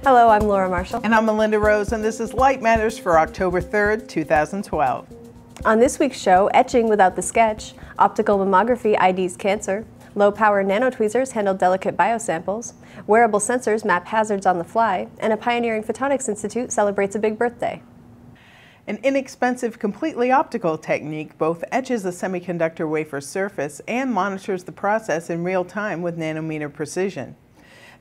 Hello, I'm Laura Marshall. And I'm Melinda Rose, and this is Light Matters for October 3rd, 2012. On this week's show, etching without the sketch, optical mammography IDs cancer, low-power nanotweezers handle delicate biosamples, wearable sensors map hazards on the fly, and a pioneering Photonics Institute celebrates a big birthday. An inexpensive, completely optical technique both etches a semiconductor wafer surface and monitors the process in real time with nanometer precision.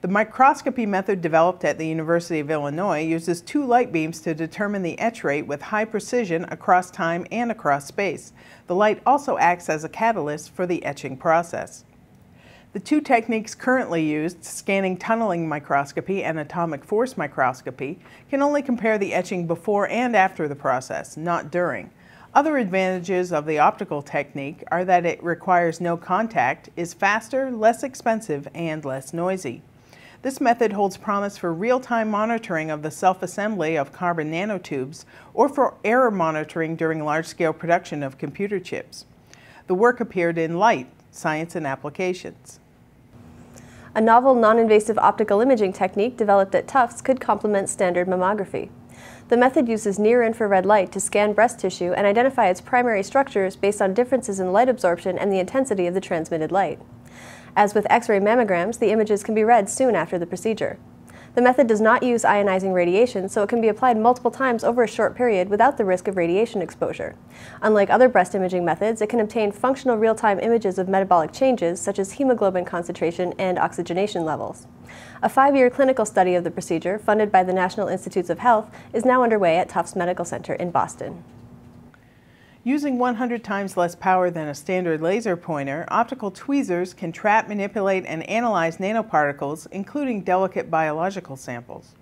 The microscopy method developed at the University of Illinois uses two light beams to determine the etch rate with high precision across time and across space. The light also acts as a catalyst for the etching process. The two techniques currently used, scanning tunneling microscopy and atomic force microscopy, can only compare the etching before and after the process, not during. Other advantages of the optical technique are that it requires no contact, is faster, less expensive, and less noisy. This method holds promise for real-time monitoring of the self-assembly of carbon nanotubes or for error monitoring during large-scale production of computer chips. The work appeared in Light, Science and Applications. A novel non-invasive optical imaging technique developed at Tufts could complement standard mammography. The method uses near-infrared light to scan breast tissue and identify its primary structures based on differences in light absorption and the intensity of the transmitted light. As with X-ray mammograms, the images can be read soon after the procedure. The method does not use ionizing radiation, so it can be applied multiple times over a short period without the risk of radiation exposure. Unlike other breast imaging methods, it can obtain functional real-time images of metabolic changes, such as hemoglobin concentration and oxygenation levels. A 5-year clinical study of the procedure, funded by the National Institutes of Health, is now underway at Tufts Medical Center in Boston. Using 100 times less power than a standard laser pointer, optical tweezers can trap, manipulate, and analyze nanoparticles, including delicate biological samples.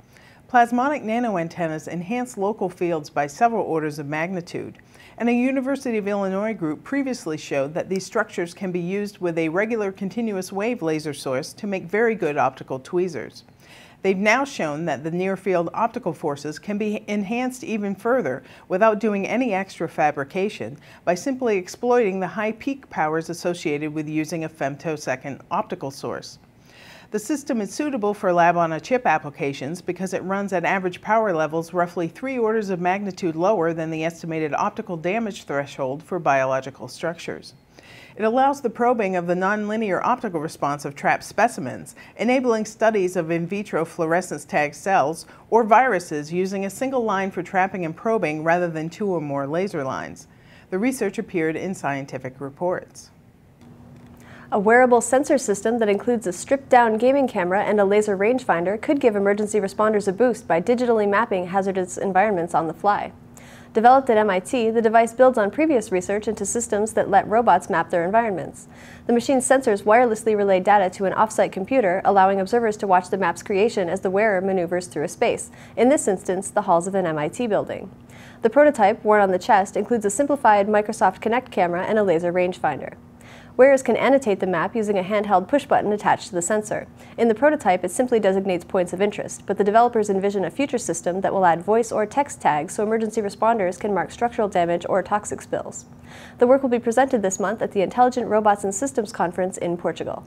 Plasmonic nanoantennas enhance local fields by several orders of magnitude, and a University of Illinois group previously showed that these structures can be used with a regular continuous wave laser source to make very good optical tweezers. They've now shown that the near-field optical forces can be enhanced even further without doing any extra fabrication by simply exploiting the high peak powers associated with using a femtosecond optical source. The system is suitable for lab-on-a-chip applications because it runs at average power levels roughly 3 orders of magnitude lower than the estimated optical damage threshold for biological structures. It allows the probing of the nonlinear optical response of trapped specimens, enabling studies of in vitro fluorescence-tagged cells or viruses using a single line for trapping and probing rather than 2 or more laser lines. The research appeared in scientific reports. A wearable sensor system that includes a stripped-down gaming camera and a laser rangefinder could give emergency responders a boost by digitally mapping hazardous environments on the fly. Developed at MIT, the device builds on previous research into systems that let robots map their environments. The machine's sensors wirelessly relay data to an off-site computer, allowing observers to watch the map's creation as the wearer maneuvers through a space, in this instance, the halls of an MIT building. The prototype, worn on the chest, includes a simplified Microsoft Kinect camera and a laser rangefinder. Wearers can annotate the map using a handheld push button attached to the sensor. In the prototype, it simply designates points of interest, but the developers envision a future system that will add voice or text tags so emergency responders can mark structural damage or toxic spills. The work will be presented this month at the Intelligent Robots and Systems Conference in Portugal.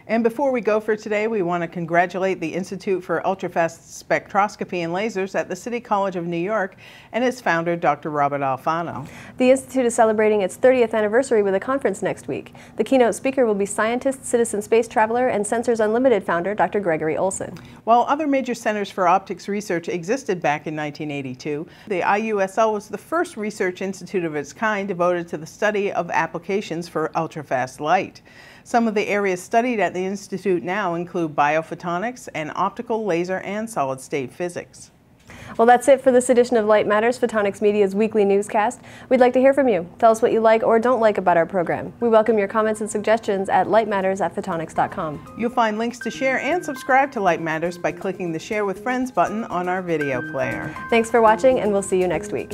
And before we go for today, we want to congratulate the Institute for Ultrafast Spectroscopy and Lasers at the City College of New York and its founder, Dr. Robert Alfano. The Institute is celebrating its 30th anniversary with a conference next week. The keynote speaker will be scientist, citizen space traveler, and Sensors Unlimited founder, Dr. Gregory Olson. While other major centers for optics research existed back in 1982, the IUSL was the first research institute of its kind devoted to the study of applications for ultrafast light. Some of the areas studied at the Institute now include biophotonics and optical, laser, and solid-state physics. Well, that's it for this edition of Light Matters, Photonics Media's weekly newscast. We'd like to hear from you. Tell us what you like or don't like about our program. We welcome your comments and suggestions at lightmatters@photonics.com. You'll find links to share and subscribe to Light Matters by clicking the Share with Friends button on our video player. Thanks for watching, and we'll see you next week.